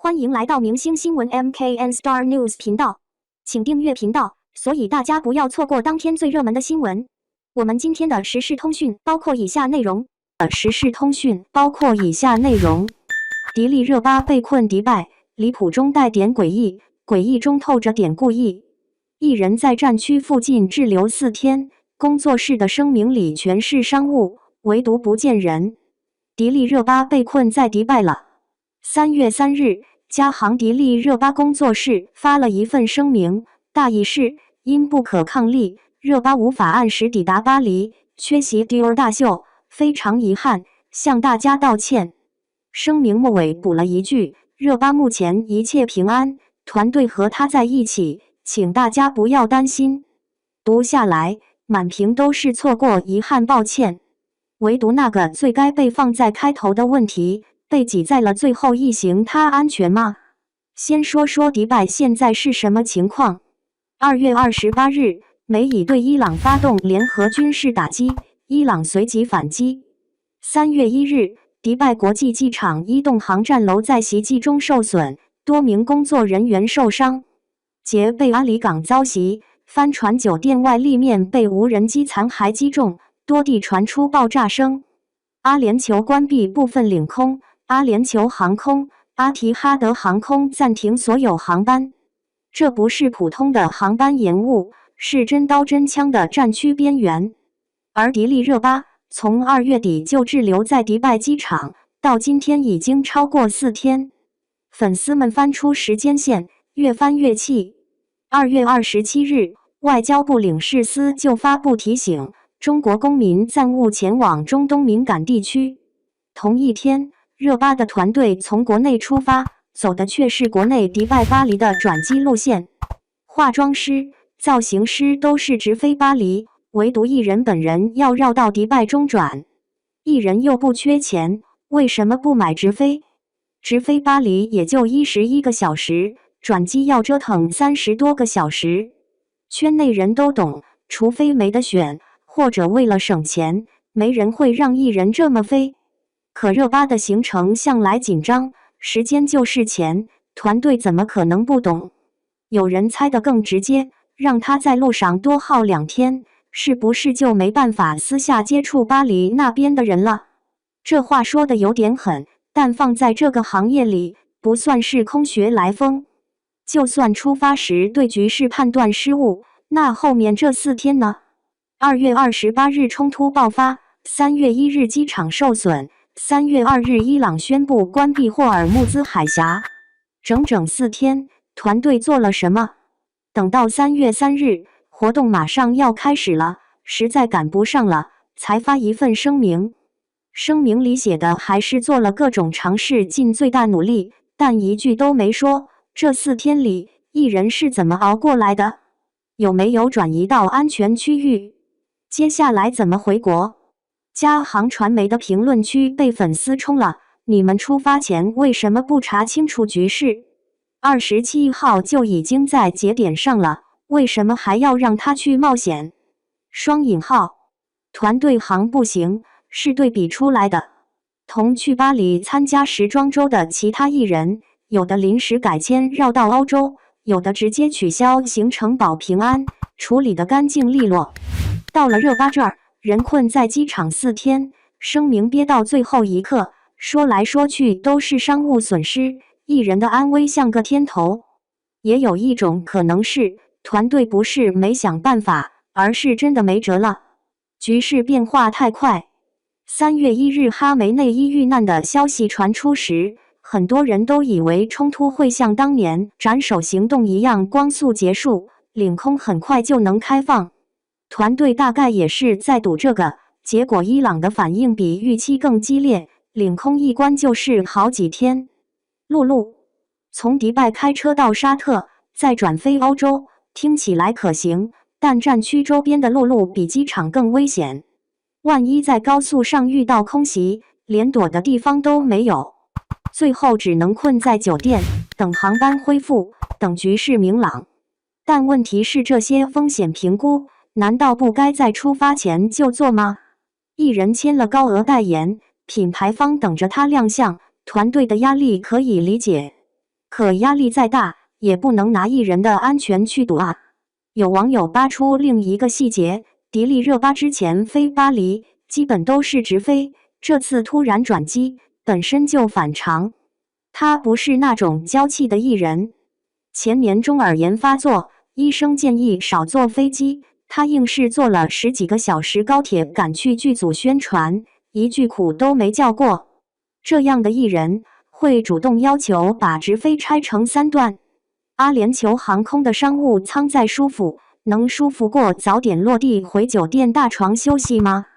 歡迎來到明星新聞 MKN Star News 頻道，請訂閱頻道，所以大家不要錯過當天最熱門的新聞。我們今天的時事通訊包括以下內容。迪麗熱巴被困迪拜，離譜中帶點詭異，詭異中透着點故意。藝人在戰區附近滯留4天，工作室的聲明裡全是商務，唯獨不見人。迪麗熱巴被困在迪拜了。3月3日，嘉行迪麗熱巴工作室發了一份聲明，大意是因不可抗力，熱巴無法按時抵達巴黎，缺席 Dior 大秀，非常遺憾，向大家道歉。聲明末尾補了一句：熱巴目前一切平安，團隊和她在一起，請大家不要擔心。讀下來，滿屏都是錯過、遺憾、抱歉，唯獨那個最該被放在開頭的問題，被擠在了最後一行。她安全嗎？先說說迪拜現在是什麼情況。2月28日，美以對伊朗發動聯合軍事打擊，伊朗隨即反擊。3月1日，迪拜國際機場一棟航站樓在襲擊中受損，多名工作人員受傷。捷貝阿里港遭襲，帆船酒店外立面被無人機殘骸擊中，多地傳出爆炸聲。阿聯酋關閉部分領空，阿聯酋航空、阿提哈德航空暫停所有航班。這不是普通的航班延誤，是真刀真槍的戰區邊緣。而迪麗熱巴從2月底就滯留在迪拜機場，到今天已經超過4天。粉絲們翻出時間線，越翻越氣。2月27日，外交部領事司就發布提醒，中國公民暫勿前往中東敏感地區。同一天，熱巴的團隊從國內出發，走的卻是國內迪拜巴黎的轉機路線。化妝師、造型師都是直飛巴黎，唯獨藝人本人要繞到迪拜中轉。藝人又不缺錢，為什麼不買直飛？直飛巴黎也就11個小時，轉機要折騰30多個小時。圈內人都懂，除非沒得選，或者為了省錢，沒人會讓藝人這麼飛。可熱巴的行程向來緊張，時間就是錢，團隊怎麼可能不懂？有人猜得更直接，讓他在路上多耗2天，是不是就沒辦法私下接觸巴黎那邊的人了？這話說的有點狠，但放在這個行業裡，不算是空穴來風。就算出發時對局勢判斷失誤，那後面這4天呢？2月28日衝突爆發，3月1日機場受損，3月2日伊朗宣布關閉霍爾木茲海峽。整整4天，團隊做了什麼？等到3月3日，活動馬上要開始了，實在趕不上了，才發一份聲明。聲明裡寫的還是做了各種嘗試，盡最大努力，但一句都沒說這4天裡藝人是怎麼熬過來的，有沒有轉移到安全區域，接下來怎麼回國。嘉行傳媒的評論區被粉絲衝了，你們出發前為什麼不查清楚局勢？27號就已經在節點上了，為什麼還要讓他去冒險？雙引號，團隊行不行，是對比出來的。同去巴黎參加時裝週的其他藝人，有的臨時改簽繞到歐洲，有的直接取消行程保平安，處理得乾淨利落。到了熱巴這兒，人困在機場4天，聲明憋到最後一刻，說來說去都是商務損失，藝人的安危像個天頭。也有一種可能是，團隊不是沒想辦法，而是真的沒轍了。局勢變化太快。3月1日哈梅內伊遇難的消息傳出時，很多人都以為衝突會像當年斬首行動一樣光速結束，領空很快就能開放。團隊大概也是在賭這個，結果伊朗的反應比預期更激烈，領空一關就是好幾天。陸路從迪拜開車到沙特，再轉飛歐洲，聽起來可行，但戰區周邊的陸路比機場更危險。萬一在高速上遇到空襲，連躲的地方都沒有，最後只能困在酒店，等航班恢復，等局勢明朗。但問題是，這些風險評估難道不該在出發前就做嗎？藝人簽了高額代言，品牌方等着他亮相，團隊的壓力可以理解。可壓力再大，也不能拿藝人的安全去賭啊。有網友扒出另一個細節，迪麗熱巴之前飛巴黎基本都是直飛，這次突然轉機，本身就反常。她不是那種嬌氣的藝人。前年中耳炎發作，醫生建議少坐飛機，她硬是坐了10幾個小時高鐵趕去劇組宣傳，一句苦都沒叫過。這樣的藝人會主動要求把直飛拆成3段。阿聯酋航空的商務艙再舒服，能舒服過早點落地回酒店大床休息嗎？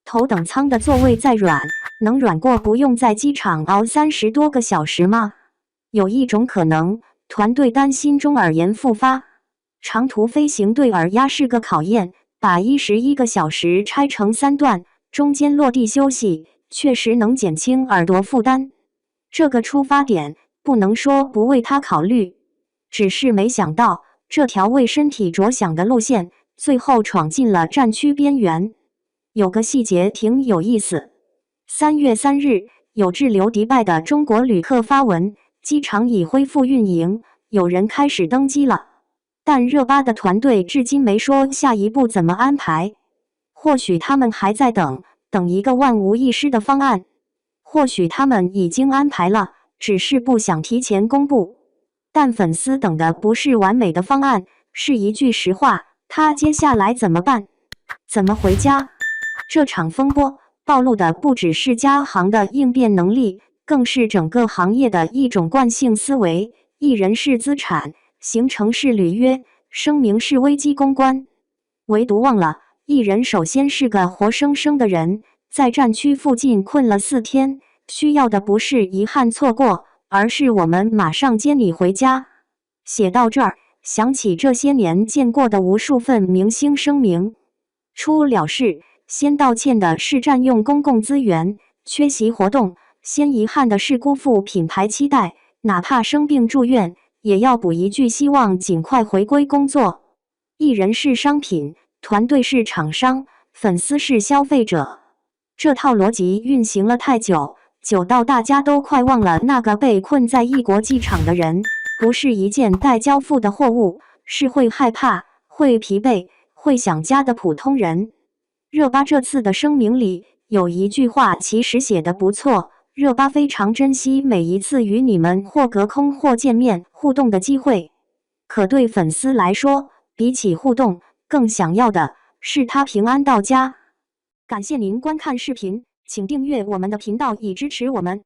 頭等艙的座位再軟，能軟過不用在機場熬30多個小時嗎？有一種可能，團隊擔心中耳炎復發。長途飛行對耳壓是個考驗，把11個小時拆成3段，中間落地休息，確實能減輕耳朵負擔。這個出發點不能說不為他考慮，只是沒想到這條為身體着想的路線，最後闖進了戰區邊緣。有個細節挺有意思，3月3日，有滯留迪拜的中國旅客發文，機場已恢復運營，有人開始登機了。但熱巴的團隊至今沒說下一步怎麼安排，或許他們還在等一個萬無一失的方案，或許他們已經安排了，只是不想提前公布。但粉絲等的不是完美的方案，是一句實話，他接下來怎麼辦？怎麼回家？這場風波暴露的不只是嘉行的應變能力，更是整個行業的一種慣性思維，藝人是資產，行程是履約，聲明是危機公關。唯獨忘了，藝人首先是個活生生的人，在戰區附近困了4天，需要的不是遺憾錯過，而是我們馬上接你回家。寫到這兒，想起這些年見過的無數份明星聲明，出了事，先道歉的是佔用公共資源、缺席活動；先遺憾的是辜負品牌期待，哪怕生病住院，也要補一句希望盡快回歸工作。藝人是商品，團隊是廠商，粉絲是消費者。這套邏輯運行了太久，久到大家都快忘了那個被困在異國機場的人，不是一件待交付的貨物，是會害怕、會疲憊、會想家的普通人。熱巴這次的聲明裡有一句話其實寫得不錯，熱巴非常珍惜每一次與你們或隔空或見面互動的機會。可對粉絲來說，比起互動，更想要的是他平安到家。感謝您觀看視頻，請訂閱我們的頻道以支持我們。